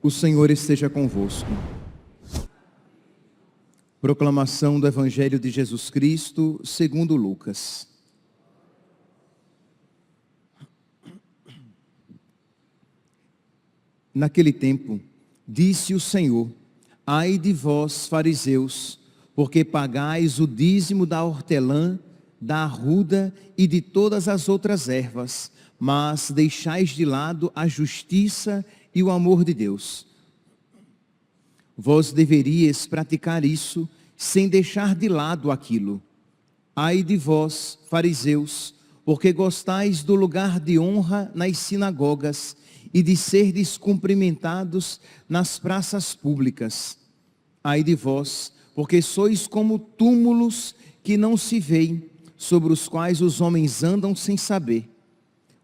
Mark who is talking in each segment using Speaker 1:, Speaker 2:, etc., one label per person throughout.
Speaker 1: O Senhor esteja convosco. Proclamação do Evangelho de Jesus Cristo, segundo Lucas. Naquele tempo, disse o Senhor: ai de vós, fariseus, porque pagais o dízimo da hortelã, da arruda e de todas as outras ervas, mas deixais de lado a justiça e o amor de Deus. Vós deveríeis praticar isso sem deixar de lado aquilo. Ai de vós, fariseus, porque gostais do lugar de honra nas sinagogas e de serdes cumprimentados nas praças públicas. Ai de vós, porque sois como túmulos que não se veem, sobre os quais os homens andam sem saber.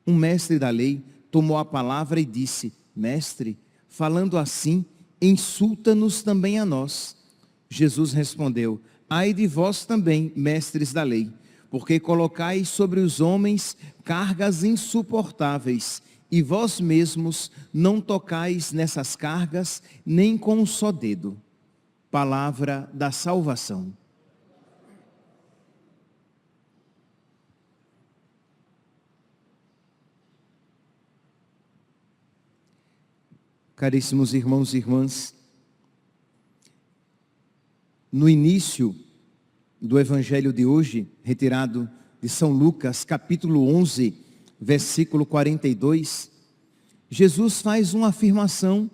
Speaker 1: Um mestre da lei tomou a palavra e disse: Mestre, falando assim, insulta-nos também a nós. Jesus respondeu: ai de vós também, mestres da lei, porque colocais sobre os homens cargas insuportáveis, e vós mesmos não tocais nessas cargas nem com um só dedo. Palavra da salvação. Caríssimos irmãos e irmãs, no início do Evangelho de hoje, retirado de São Lucas, capítulo 11, versículo 42, Jesus faz uma afirmação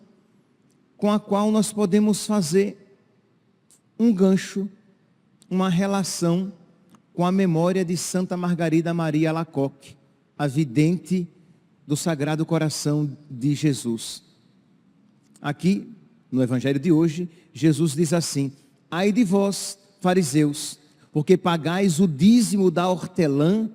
Speaker 1: com a qual nós podemos fazer um gancho, uma relação com a memória de Santa Margarida Maria Alacoque, a vidente do Sagrado Coração de Jesus. Aqui, no Evangelho de hoje, Jesus diz assim: ai de vós, fariseus, porque pagais o dízimo da hortelã,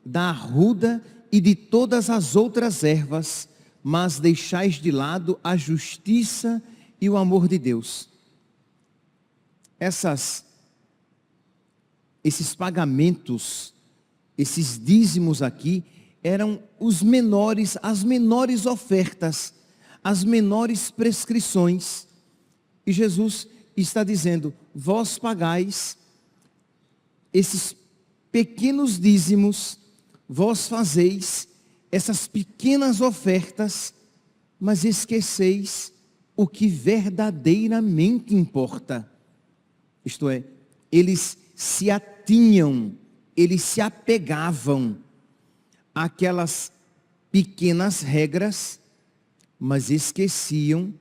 Speaker 1: da arruda e de todas as outras ervas, mas deixais de lado a justiça e o amor de Deus. Esses pagamentos, esses dízimos aqui, eram os menores, as menores ofertas, as menores prescrições. E Jesus está dizendo: vós pagais esses pequenos dízimos, vós fazeis essas pequenas ofertas, mas esqueceis o que verdadeiramente importa. Isto é, eles se atinham, eles se apegavam àquelas pequenas regras, mas esqueciam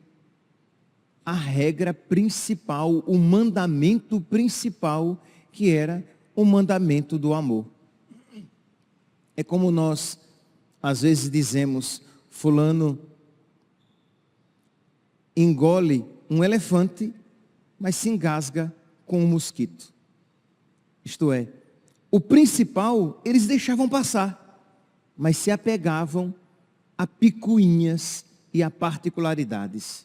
Speaker 1: a regra principal, o mandamento principal, que era o mandamento do amor. É como nós, às vezes, dizemos: fulano engole um elefante, mas se engasga com um mosquito. Isto é, o principal eles deixavam passar, mas se apegavam a picuinhas e a particularidades.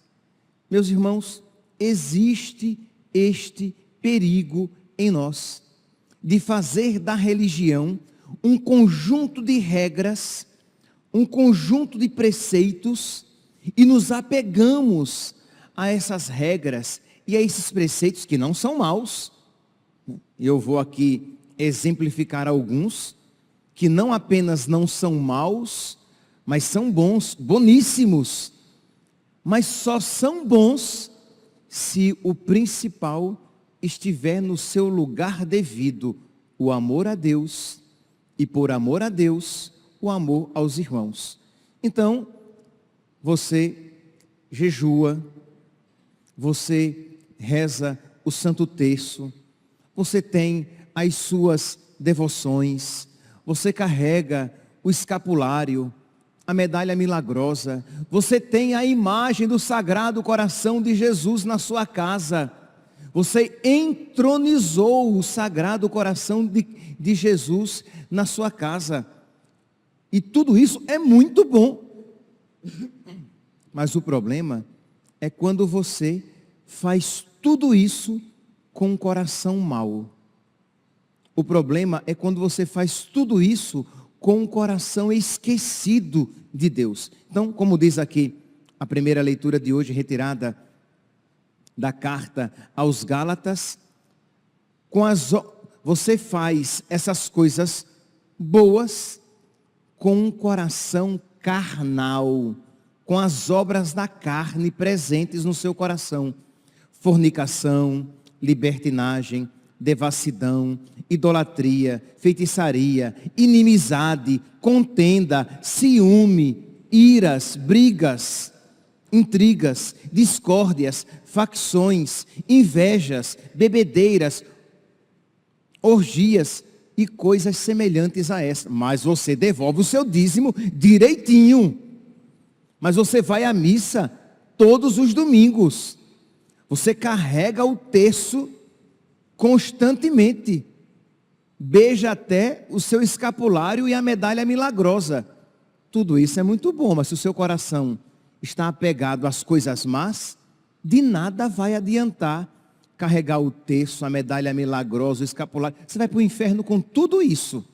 Speaker 1: Meus irmãos, existe este perigo em nós, de fazer da religião um conjunto de regras, um conjunto de preceitos, e nos apegamos a essas regras e a esses preceitos que não são maus. Eu vou aqui exemplificar alguns, que não apenas não são maus, mas são bons, boníssimos. Mas só são bons se o principal estiver no seu lugar devido, o amor a Deus, e por amor a Deus, o amor aos irmãos. Então, você jejua, você reza o Santo Terço, você tem as suas devoções, você carrega o escapulário, a medalha milagrosa, você tem a imagem do Sagrado Coração de Jesus na sua casa, Você entronizou o sagrado coração de Jesus na sua casa. E tudo isso é muito bom. Mas o problema é quando você faz tudo isso com um coração mau. O problema é quando você faz tudo isso com um coração esquecido de Deus. Então, como diz aqui a primeira leitura de hoje, retirada da carta aos Gálatas, você faz essas coisas boas com um coração carnal, com as obras da carne presentes no seu coração. Fornicação, libertinagem, devassidão, idolatria, feitiçaria, inimizade, contenda, ciúme, iras, brigas, intrigas, discórdias, facções, invejas, bebedeiras, orgias e coisas semelhantes a essa. Mas você devolve o seu dízimo direitinho. Mas você vai à missa todos os domingos. Você carrega o terço constantemente. Beija até o seu escapulário e a medalha milagrosa. Tudo isso é muito bom, mas se o seu coração está apegado às coisas más, de nada vai adiantar carregar o terço, a medalha milagrosa, o escapulário. Você vai para o inferno com tudo isso.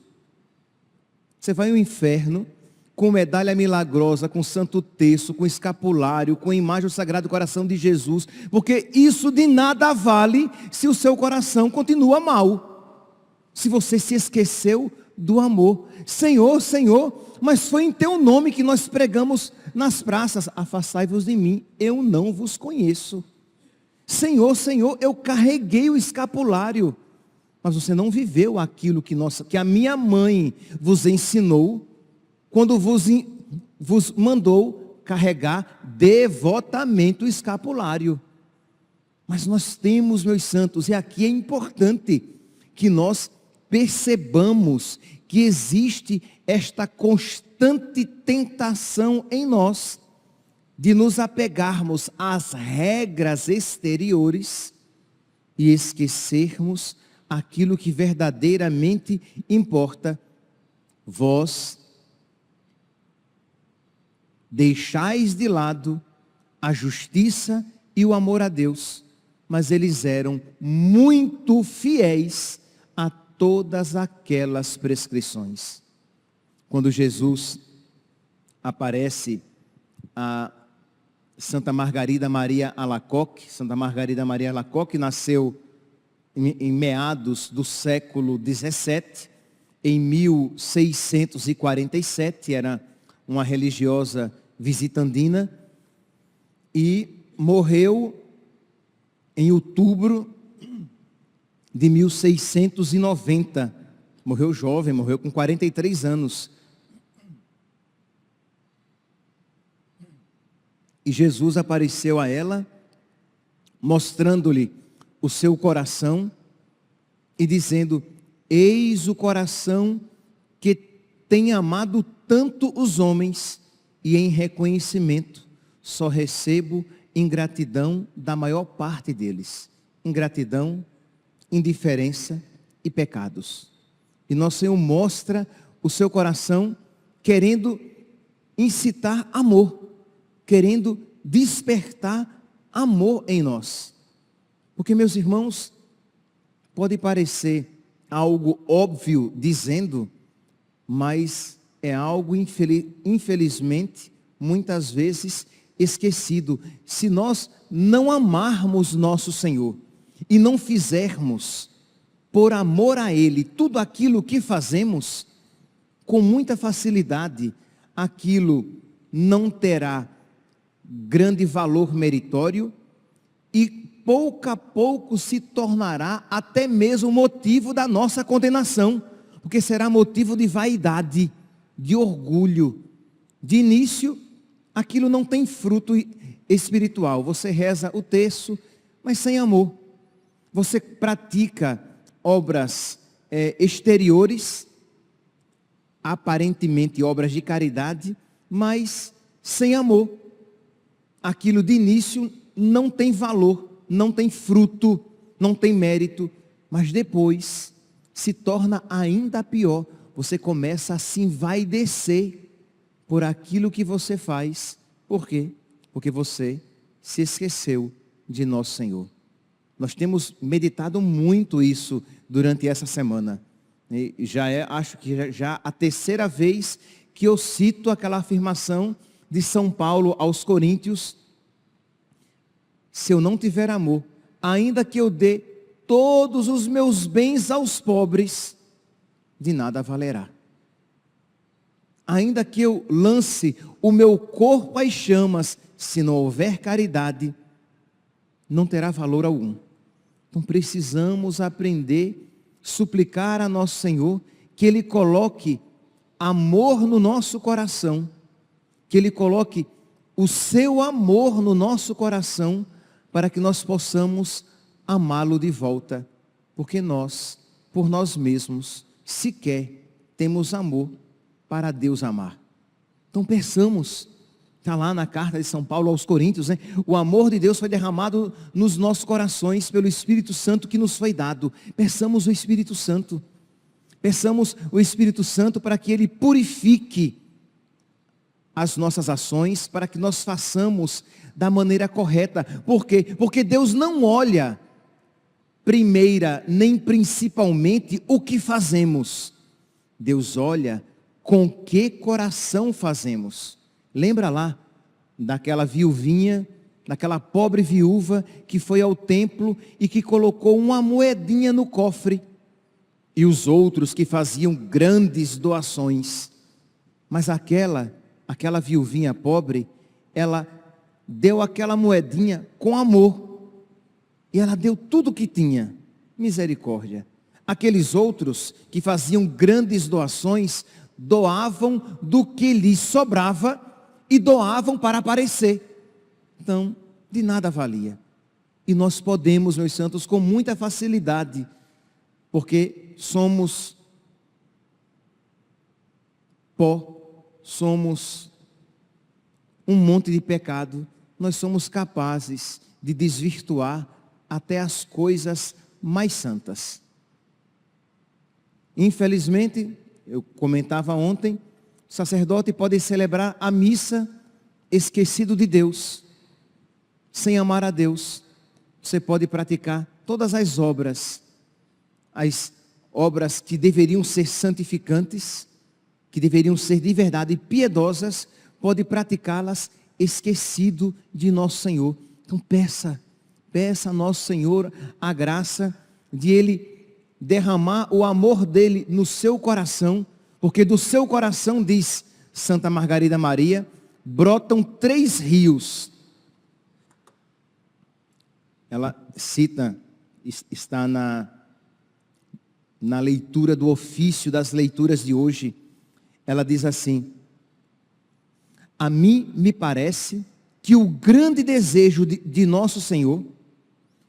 Speaker 1: Você vai ao inferno com medalha milagrosa, com santo terço, com escapulário, com imagem do Sagrado Coração de Jesus, porque isso de nada vale se o seu coração continua mal, se você se esqueceu do amor. Senhor, Senhor, mas foi em teu nome que nós pregamos nas praças. Afastai-vos de mim, eu não vos conheço. Senhor, Senhor, eu carreguei o escapulário, mas você não viveu aquilo que a minha mãe vos ensinou, quando vos mandou carregar devotamente o escapulário. Mas nós temos, meus santos, e aqui é importante que nós percebamos que existe esta constante tentação em nós de nos apegarmos às regras exteriores e esquecermos aquilo que verdadeiramente importa. Vós deixais de lado a justiça e o amor a Deus, mas eles eram muito fiéis a todas aquelas prescrições. Quando Jesus aparece a Santa Margarida Maria Alacoque, Santa Margarida Maria Alacoque nasceu em meados do século XVII, em 1647, era uma religiosa visitandina, e morreu em outubro de 1690, morreu jovem, morreu com 43 anos. E Jesus apareceu a ela, mostrando-lhe o seu coração e dizendo: eis o coração que tem amado tanto os homens, e em reconhecimento só recebo ingratidão da maior parte deles. Ingratidão, indiferença e pecados. E nosso Senhor mostra o seu coração querendo incitar amor, querendo despertar amor em nós. Porque, meus irmãos, pode parecer algo óbvio dizendo, mas é algo infelizmente, muitas vezes esquecido. Se nós não amarmos nosso Senhor e não fizermos por amor a Ele tudo aquilo que fazemos, com muita facilidade, aquilo não terá grande valor meritório e pouco a pouco se tornará até mesmo motivo da nossa condenação, porque será motivo de vaidade, de orgulho. De início, aquilo não tem fruto espiritual. Você reza o terço, mas sem amor. Você pratica obras exteriores, aparentemente obras de caridade, mas sem amor. Aquilo de início não tem valor, não tem fruto. não tem mérito, mas depois se torna ainda pior. Você começa a se envaidecer por aquilo que você faz. Por quê? Porque você se esqueceu de nosso Senhor. Nós temos meditado muito isso durante essa semana. E acho que já a terceira vez que eu cito aquela afirmação de São Paulo aos Coríntios: se eu não tiver amor, ainda que eu dê todos os meus bens aos pobres, de nada valerá. Ainda que eu lance o meu corpo às chamas, se não houver caridade, não terá valor algum. Então precisamos aprender, suplicar a nosso Senhor, que Ele coloque amor no nosso coração, que Ele coloque o seu amor no nosso coração, para que nós possamos amá-lo de volta, porque nós, por nós mesmos, sequer temos amor para Deus amar. Então peçamos, está lá na carta de São Paulo aos Coríntios, né? O amor de Deus foi derramado nos nossos corações pelo Espírito Santo que nos foi dado. Peçamos o Espírito Santo. Peçamos o Espírito Santo para que Ele purifique as nossas ações, para que nós façamos da maneira correta. Por quê? Porque Deus não olha primeira nem principalmente o que fazemos. Deus olha com que coração fazemos. Lembra lá daquela viuvinha, daquela pobre viúva que foi ao templo e que colocou uma moedinha no cofre, e os outros que faziam grandes doações. Mas aquela viuvinha pobre, ela deu aquela moedinha com amor, e ela deu tudo o que tinha. Misericórdia. Aqueles outros que faziam grandes doações, doavam do que lhes sobrava e doavam para aparecer. Então, de nada valia. E nós podemos, meus santos, com muita facilidade, porque somos pó, somos um monte de pecado, nós somos capazes de desvirtuar até as coisas mais santas. Infelizmente, eu comentava ontem, o sacerdote pode celebrar a missa esquecido de Deus, sem amar a Deus. Você pode praticar todas as obras que deveriam ser santificantes, que deveriam ser de verdade piedosas, pode praticá-las esquecido de nosso Senhor. Então peça a nosso Senhor a graça de Ele derramar o amor dele no seu coração, porque do seu coração, diz Santa Margarida Maria, brotam 3 rios. Ela cita, está na leitura do ofício das leituras de hoje, ela diz assim: a mim me parece que o grande desejo de nosso Senhor,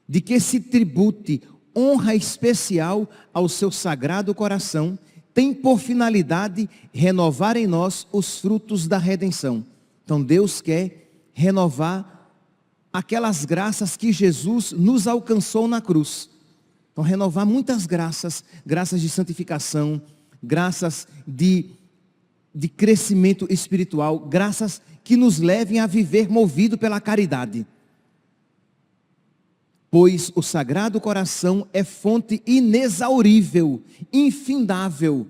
Speaker 1: de que se tribute honra especial ao seu sagrado coração, tem por finalidade renovar em nós os frutos da redenção. Então Deus quer renovar aquelas graças que Jesus nos alcançou na cruz. Então renovar muitas graças, graças de santificação, graças de crescimento espiritual, graças que nos levem a viver movido pela caridade. Pois o Sagrado Coração é fonte inexaurível, infindável,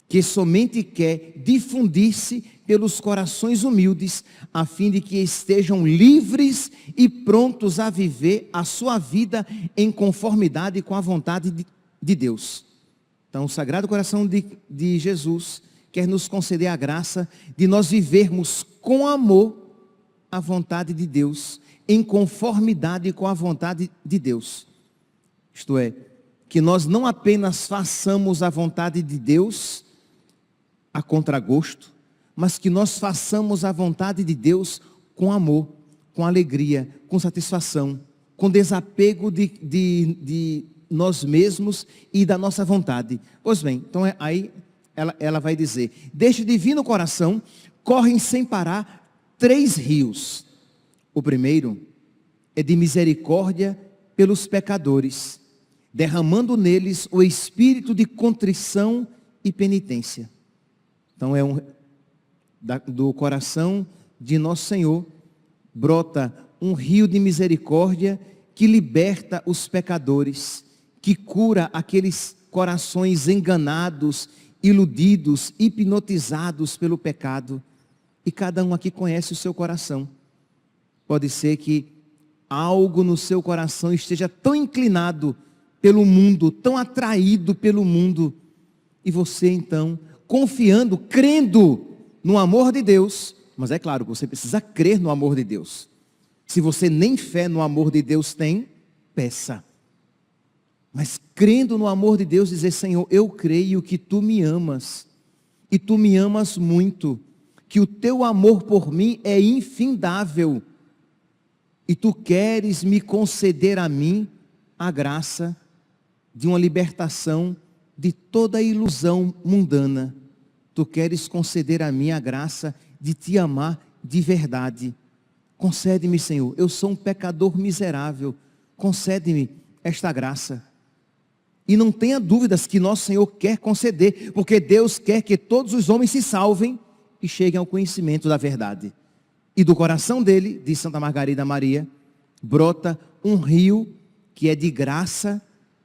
Speaker 1: que somente quer difundir-se pelos corações humildes, a fim de que estejam livres e prontos a viver a sua vida em conformidade com a vontade de Deus. Então o Sagrado Coração de Jesus quer nos conceder a graça de nós vivermos com amor a vontade de Deus, em conformidade com a vontade de Deus. Isto é, que nós não apenas façamos a vontade de Deus a contragosto, mas que nós façamos a vontade de Deus com amor, com alegria, com satisfação, com desapego de nós mesmos e da nossa vontade. Pois bem, então aí ela vai dizer: deste divino coração correm sem parar 3 rios. O primeiro é de misericórdia pelos pecadores, derramando neles o espírito de contrição e penitência. Então do coração de nosso Senhor brota um rio de misericórdia que liberta os pecadores, que cura aqueles corações enganados, iludidos, hipnotizados pelo pecado. E cada um aqui conhece o seu coração. Pode ser que algo no seu coração esteja tão inclinado pelo mundo, tão atraído pelo mundo, e você então, confiando, crendo no amor de Deus, mas é claro que você precisa crer no amor de Deus. Se você nem fé no amor de Deus tem, peça. Mas crendo no amor de Deus, dizer: Senhor, eu creio que Tu me amas, e Tu me amas muito, que o Teu amor por mim é infindável, e Tu queres me conceder a mim a graça de uma libertação de toda a ilusão mundana. Tu queres conceder a mim a graça de Te amar de verdade. Concede-me, Senhor, eu sou um pecador miserável, concede-me esta graça. E não tenha dúvidas que nosso Senhor quer conceder, porque Deus quer que todos os homens se salvem e cheguem ao conhecimento da verdade. E do coração dele, diz Santa Margarida Maria, brota um rio que é de graça,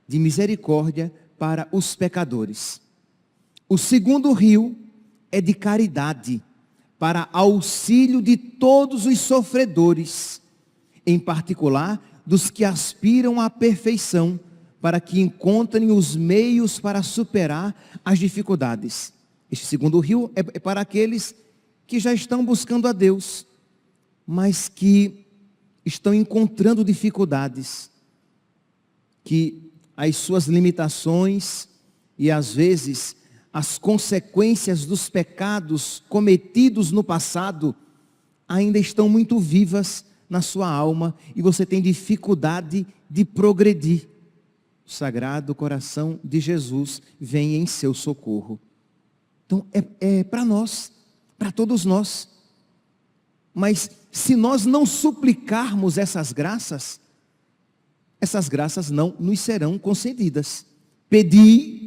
Speaker 1: de misericórdia para os pecadores. O segundo rio é de caridade, para auxílio de todos os sofredores, em particular dos que aspiram à perfeição, para que encontrem os meios para superar as dificuldades. Este segundo rio é para aqueles que já estão buscando a Deus, mas que estão encontrando dificuldades, que as suas limitações e às vezes as consequências dos pecados cometidos no passado ainda estão muito vivas na sua alma e você tem dificuldade de progredir. O Sagrado Coração de Jesus vem em seu socorro. Então é para nós, para todos nós. Mas se nós não suplicarmos essas graças não nos serão concedidas. Pedi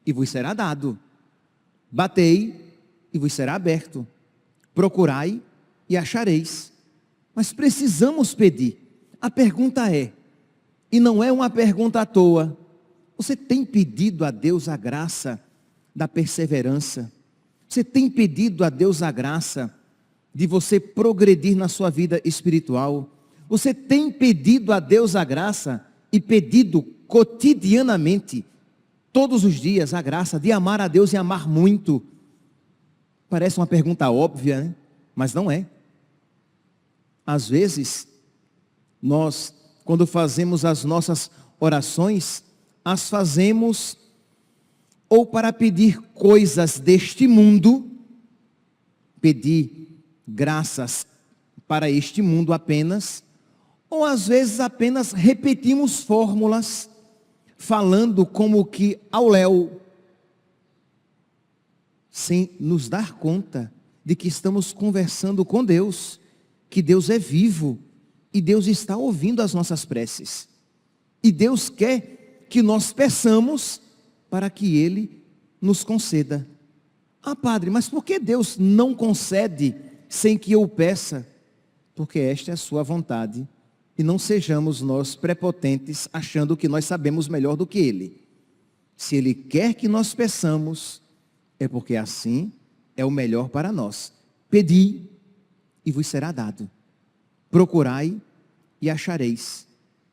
Speaker 1: e vos será dado. Batei e vos será aberto. Procurai e achareis. Mas precisamos pedir. A pergunta é, e não é uma pergunta à toa, você tem pedido a Deus a graça da perseverança? Você tem pedido a Deus a graça de você progredir na sua vida espiritual? Você tem pedido a Deus a graça e pedido cotidianamente, todos os dias, a graça de amar a Deus e amar muito? Parece uma pergunta óbvia, né? Mas não é. Às vezes, nós, quando fazemos as nossas orações, as fazemos ou para pedir coisas deste mundo, pedir graças para este mundo apenas, ou às vezes apenas repetimos fórmulas, falando como que ao léu, sem nos dar conta de que estamos conversando com Deus, que Deus é vivo, e Deus está ouvindo as nossas preces. E Deus quer que nós peçamos para que Ele nos conceda. Ah, Padre, mas por que Deus não concede sem que eu peça? Porque esta é a sua vontade. E não sejamos nós prepotentes achando que nós sabemos melhor do que Ele. Se Ele quer que nós peçamos, é porque assim é o melhor para nós. Pedi e vos será dado. Procurai e achareis.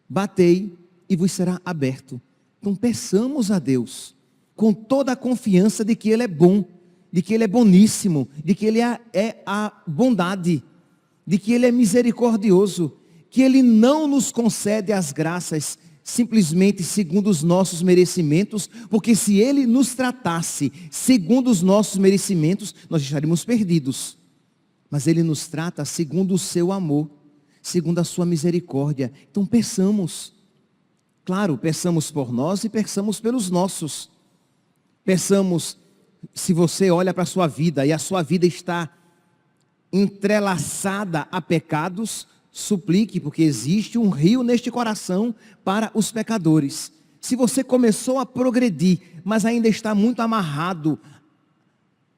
Speaker 1: Batei e vos será aberto. Então peçamos a Deus com toda a confiança de que Ele é bom, de que Ele é boníssimo, de que Ele é a bondade, de que Ele é misericordioso, que Ele não nos concede as graças simplesmente segundo os nossos merecimentos, porque se Ele nos tratasse segundo os nossos merecimentos, nós estaríamos perdidos. Mas Ele nos trata segundo o seu amor, segundo a sua misericórdia. Então peçamos. Claro, peçamos por nós e peçamos pelos nossos. Peçamos, se você olha para a sua vida e a sua vida está entrelaçada a pecados, suplique, porque existe um rio neste coração para os pecadores. Se você começou a progredir, mas ainda está muito amarrado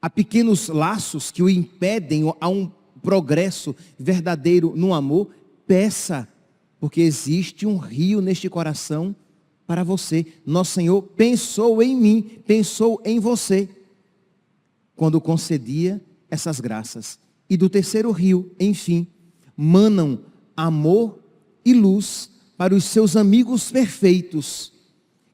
Speaker 1: a pequenos laços que o impedem a um progresso verdadeiro no amor, peça, porque existe um rio neste coração para você. Nosso Senhor pensou em mim, pensou em você, quando concedia essas graças. E do terceiro rio, enfim, manam amor e luz para os seus amigos perfeitos,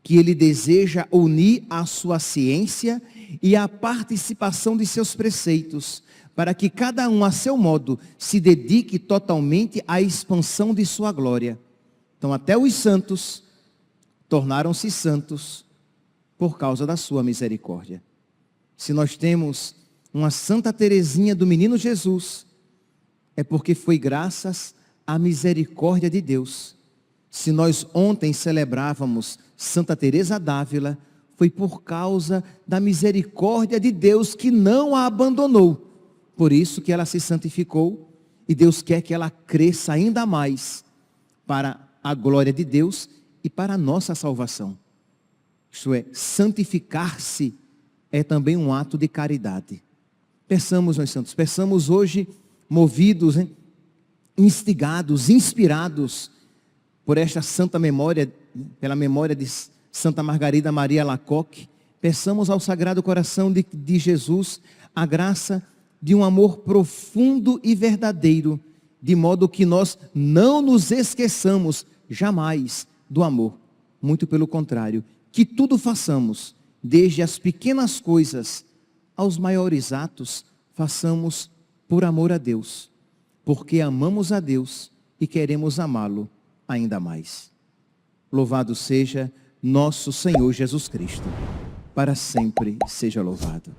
Speaker 1: que ele deseja unir à sua ciência e à participação de seus preceitos, para que cada um a seu modo se dedique totalmente à expansão de sua glória. Então até os santos tornaram-se santos por causa da sua misericórdia. Se nós temos uma Santa Teresinha do Menino Jesus, é porque foi graças à misericórdia de Deus. Se nós ontem celebrávamos Santa Teresa d'Ávila, foi por causa da misericórdia de Deus que não a abandonou. Por isso que ela se santificou, e Deus quer que ela cresça ainda mais para a glória de Deus e para a nossa salvação. Isto é, santificar-se é também um ato de caridade. Peçamos, meus santos, peçamos hoje, movidos, instigados, inspirados por esta santa memória, pela memória de Santa Margarida Maria Alacoque, peçamos ao Sagrado Coração de Jesus a graça de um amor profundo e verdadeiro, de modo que nós não nos esqueçamos jamais do amor. Muito pelo contrário, que tudo façamos, desde as pequenas coisas aos maiores atos, façamos por amor a Deus, porque amamos a Deus e queremos amá-lo ainda mais. Louvado seja nosso Senhor Jesus Cristo, para sempre seja louvado.